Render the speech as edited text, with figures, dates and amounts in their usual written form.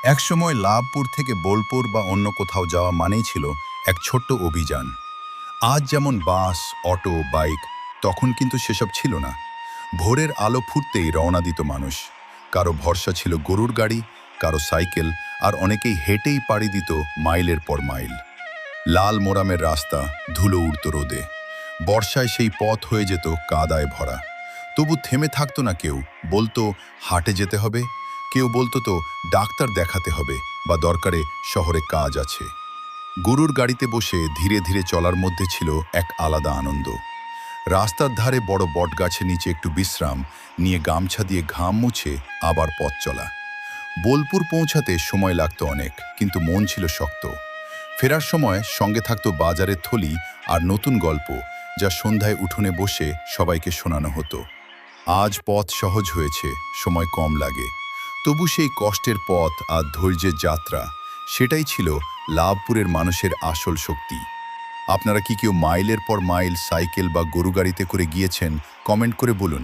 একসময় লাভপুর থেকে বোলপুর বা অন্য কোথাও যাওয়া মানেই ছিল এক ছোট্ট অভিযান। আজ যেমন বাস, অটো, বাইক, তখন কিন্তু সেসব ছিল না। ভোরের আলো ফুটতেই রওনা দিত মানুষ। কারো ভরসা ছিল গরুর গাড়ি, কারো সাইকেল, আর অনেকেই হেঁটেই পাড়ি দিত মাইলের পর মাইল। লাল মোরামের রাস্তা, ধুলো উড়ত রোদে। বর্ষায় সেই পথ হয়ে যেত কাদায় ভরা। তবু থেমে থাকতো না কেউ, বলতো হাটে যেতে হবে, কেউ বলতো তো ডাক্তার দেখাতে হবে, বা দরকারে শহরে কাজ আছে। গরুর গাড়িতে বসে ধীরে ধীরে চলার মধ্যে ছিল এক আলাদা আনন্দ। রাস্তার ধারে বড় বটগাছের নিচে একটু বিশ্রাম নিয়ে গামছা দিয়ে ঘাম মুছে আবার পথ চলা। বোলপুর পৌঁছাতে সময় লাগতো অনেক, কিন্তু মন ছিল শক্ত। ফেরার সময় সঙ্গে থাকতো বাজারের থলি আর নতুন গল্প, যা সন্ধ্যায় উঠোনে বসে সবাইকে শোনানো হতো। আজ পথ সহজ হয়েছে, সময় কম লাগে, তবু সেই কষ্টের পথ আর ধৈর্যের যাত্রা, সেটাই ছিল লাভপুরের মানুষের আসল শক্তি। আপনারা কি কেউ মাইলের পর মাইল সাইকেল বা গরু গাড়িতে করে গিয়েছেন? কমেন্ট করে বলুন।